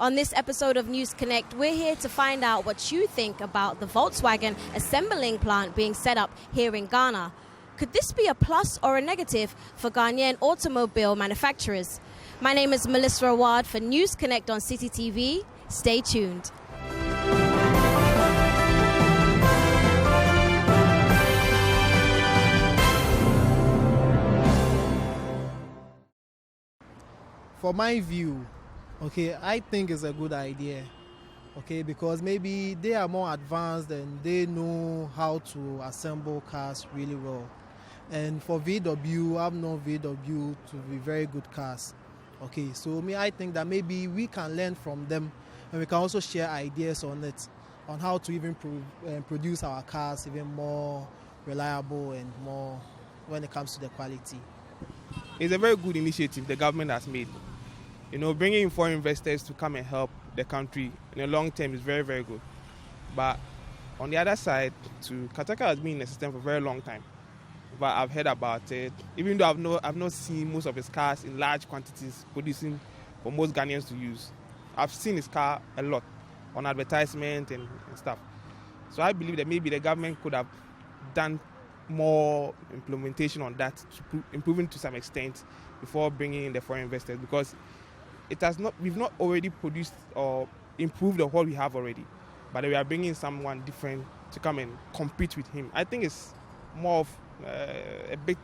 On this episode of News Connect, we're here to find out what you think about the Volkswagen assembling plant being set up here in Ghana. Could this be a plus or a negative for Ghanaian automobile manufacturers? My name is Melissa Awad for News Connect on City TV. Stay tuned. For my view, I think it's a good idea, because maybe they are more advanced and they know how to assemble cars really well. And for VW, I've known VW to be very good cars. So I think that maybe we can learn from them, and we can also share ideas on it, on how to even produce our cars even more reliable and more when it comes to the quality. It's a very good initiative the government has made. Bringing in foreign investors to come and help the country in the long term is very, very good. But on the other side, Kantanka has been in the system for a very long time. But I've heard about it, even though I've not seen most of his cars in large quantities producing for most Ghanaians to use. I've seen his car a lot on advertisement and stuff. So I believe that maybe the government could have done more implementation on that, improving to some extent before bringing in the foreign investors, because we've not already produced or improved on what we have already, but we are bringing someone different to come and compete with him. I think it's more of a big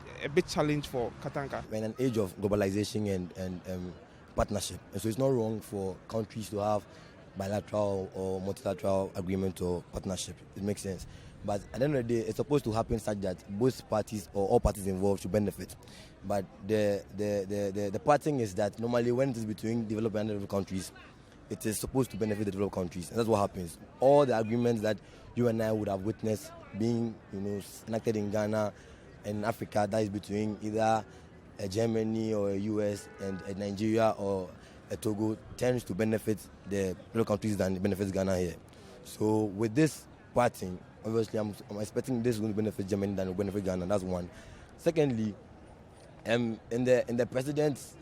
challenge for Kantanka. We're in an age of globalization and partnership, and so it's not wrong for countries to have bilateral or multilateral agreement or partnership. It makes sense. But at the end of the day, it's supposed to happen such that both parties or all parties involved should benefit. But the part thing is that normally when it is between developed and developed countries, it is supposed to benefit the developed countries. And that's what happens. All the agreements that you and I would have witnessed being enacted in Ghana and Africa, that is between either Germany or US and Nigeria or Togo, tends to benefit the developed countries than it benefits Ghana here. So with this parting, obviously, I'm expecting this will benefit Germany than will benefit Ghana. That's one. Secondly, in the president's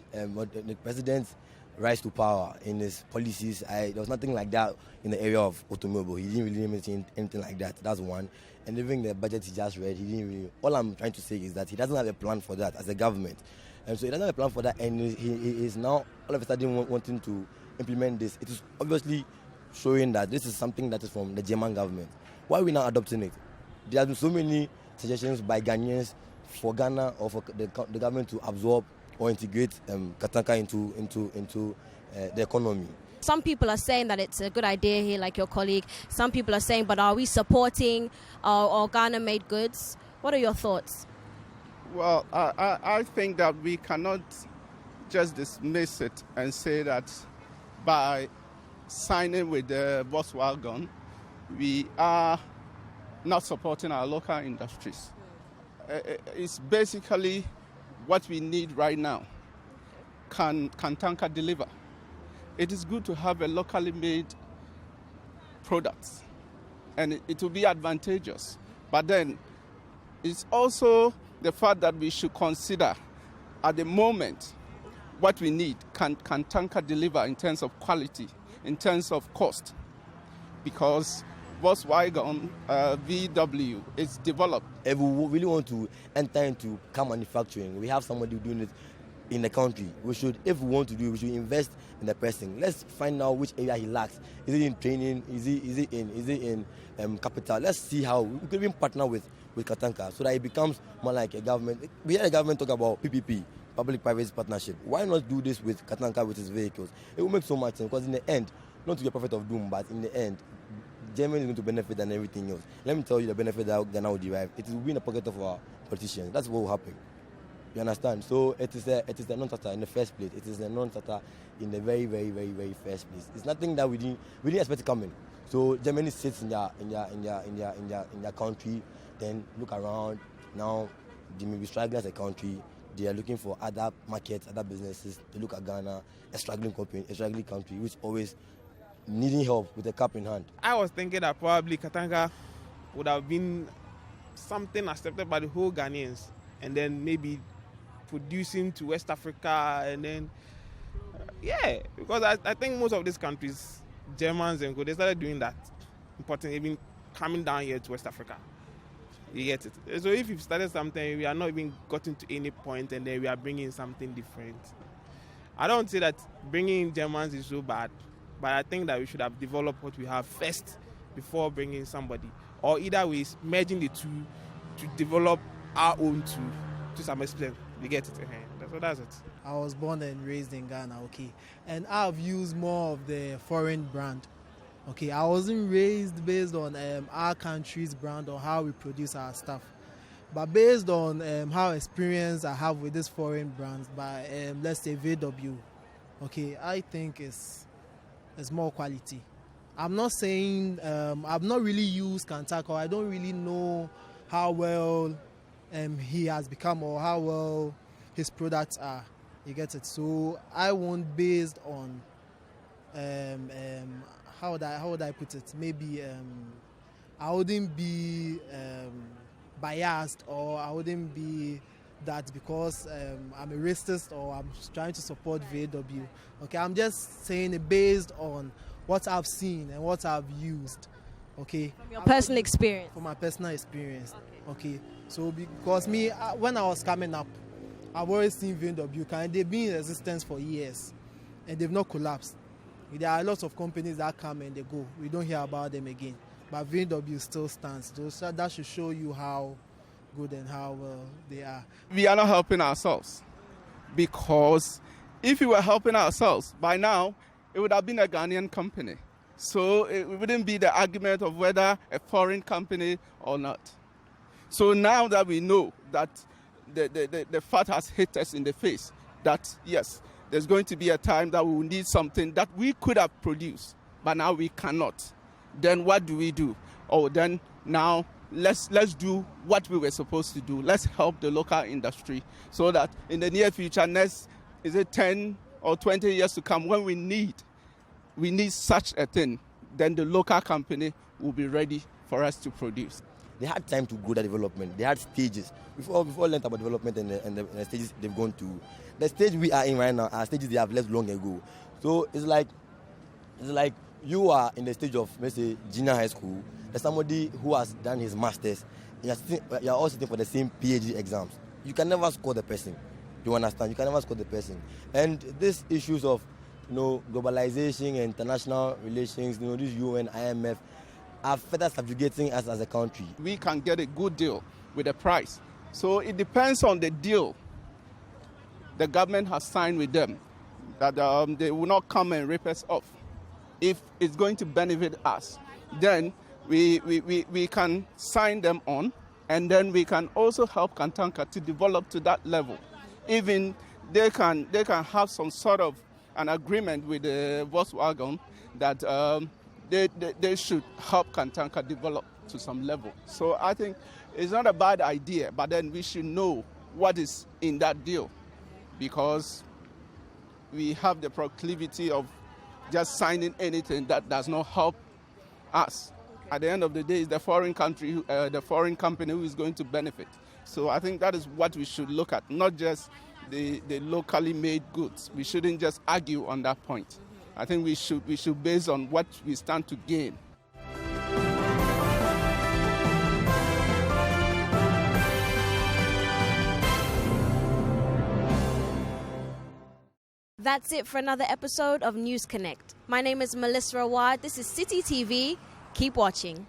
rise to power in his policies, there was nothing like that in the area of automobile. He didn't really mention anything like that. That's one. And even the budget he just read, he didn't really. All I'm trying to say is that he doesn't have a plan for that as a government, and so he doesn't have a plan for that. And he is now all of a sudden wanting to implement this. It is obviously showing that this is something that is from the German government. Why are we now adopting it? There have been so many suggestions by Ghanaians for Ghana or for the government to absorb or integrate Kantanka into the economy. Some people are saying that it's a good idea here, like your colleague. Some people are saying, but are we supporting our Ghana-made goods? What are your thoughts? Well, I think that we cannot just dismiss it and say that by signing with the Volkswagen, we are not supporting our local industries. It's basically what we need right now. Can Kantanka deliver? It is good to have a locally made product, and it will be advantageous. But then it's also the fact that we should consider at the moment what we need. Can Kantanka deliver in terms of quality, in terms of cost? Because Volkswagen, VW is developed. If we really want to enter into car manufacturing, we have somebody doing it in the country. We should, if we want to do it, we should invest in the person. Let's find out which area he lacks. Is it in training? Is it in capital? Let's see how we could even partner with Kantanka so that it becomes more like a government. We hear the government talk about PPP, public-private partnership. Why not do this with Kantanka with his vehicles? It will make so much sense, because in the end, not to be a prophet of doom, but in the end, Germany is going to benefit than everything else. Let me tell you the benefit that Ghana will derive. It will be in the pocket of our politicians. That's what will happen. You understand? So it is a non-starter in the first place. It is a non-starter in the very, very, very, very first place. It's nothing that we didn't expect coming. So Germany sits in their country, then look around. Now they may be struggling as a country. They are looking for other markets, other businesses. They look at Ghana, a struggling country, which always needing help with a cup in hand. I was thinking that probably Kantanka would have been something accepted by the whole Ghanaians, and then maybe producing to West Africa, and then Yeah, because I think most of these countries, Germans and they started doing that, importing, even coming down here to West Africa. You get it? So if you've started something, we are not even gotten to any point and then we are bringing something different. I don't say that bringing in Germans is so bad, but I think that we should have developed what we have first before bringing somebody. Or either way, merging the two to develop our own to some extent. You get it? So that's it. I was born and raised in Ghana, okay, and I've used more of the foreign brand. Okay, I wasn't raised based on our country's brand or how we produce our stuff, but based on how experience I have with these foreign brands by let's say VW. Okay, I think it's more quality. I'm not saying I've not really used Kantanka. I don't really know how well he has become or how well his products are. You get it? So I won't based on how would I put it? Maybe I wouldn't be biased, or I wouldn't be that because I'm a racist or I'm trying to support VW. Okay, I'm just saying it based on what I've seen and what I've used. Okay. From your personal experience. From my personal experience. Okay. So because me, when I was coming up, I've always seen VW. They've been in existence for years, and they've not collapsed. There are lots of companies that come and they go. We don't hear about them again. But VW still stands. So that should show you how good and how well they are. We are not helping ourselves, because if we were helping ourselves, by now it would have been a Ghanaian company. So it wouldn't be the argument of whether a foreign company or not. So now that we know that the fact has hit us in the face, that yes, there's going to be a time that we will need something that we could have produced, but now we cannot. Then what do? Oh, then now let's do what we were supposed to do. Let's help the local industry so that in the near future, next, is it 10 or 20 years to come, when we need such a thing, then the local company will be ready for us to produce. They had time to grow that development. They had stages. Before learned about development and the stages they've gone to. The stage we are in right now are stages they have left long ago. So it's like you are in the stage of, let's say, junior high school. There's somebody who has done his masters. You're all sitting for the same PhD exams. You can never score the person. Do you understand? You can never score the person. And these issues of globalization and international relations, this UN, IMF, are further subjugating us as a country. We can get a good deal with the price. So it depends on the deal the government has signed with them, that they will not come and rip us off. If it's going to benefit us, then we can sign them on, and then we can also help Kantanka to develop to that level. Even they can have some sort of an agreement with the Volkswagen that they should help Kantanka develop to some level. So I think it's not a bad idea, but then we should know what is in that deal, because we have the proclivity of just signing anything that does not help us. At the end of the day, it's the foreign country, the foreign company who is going to benefit. So I think that is what we should look at, not just the locally made goods. We shouldn't just argue on that point. I think we should base on what we stand to gain. That's it for another episode of News Connect. My name is Melissa Awad. This is City TV. Keep watching.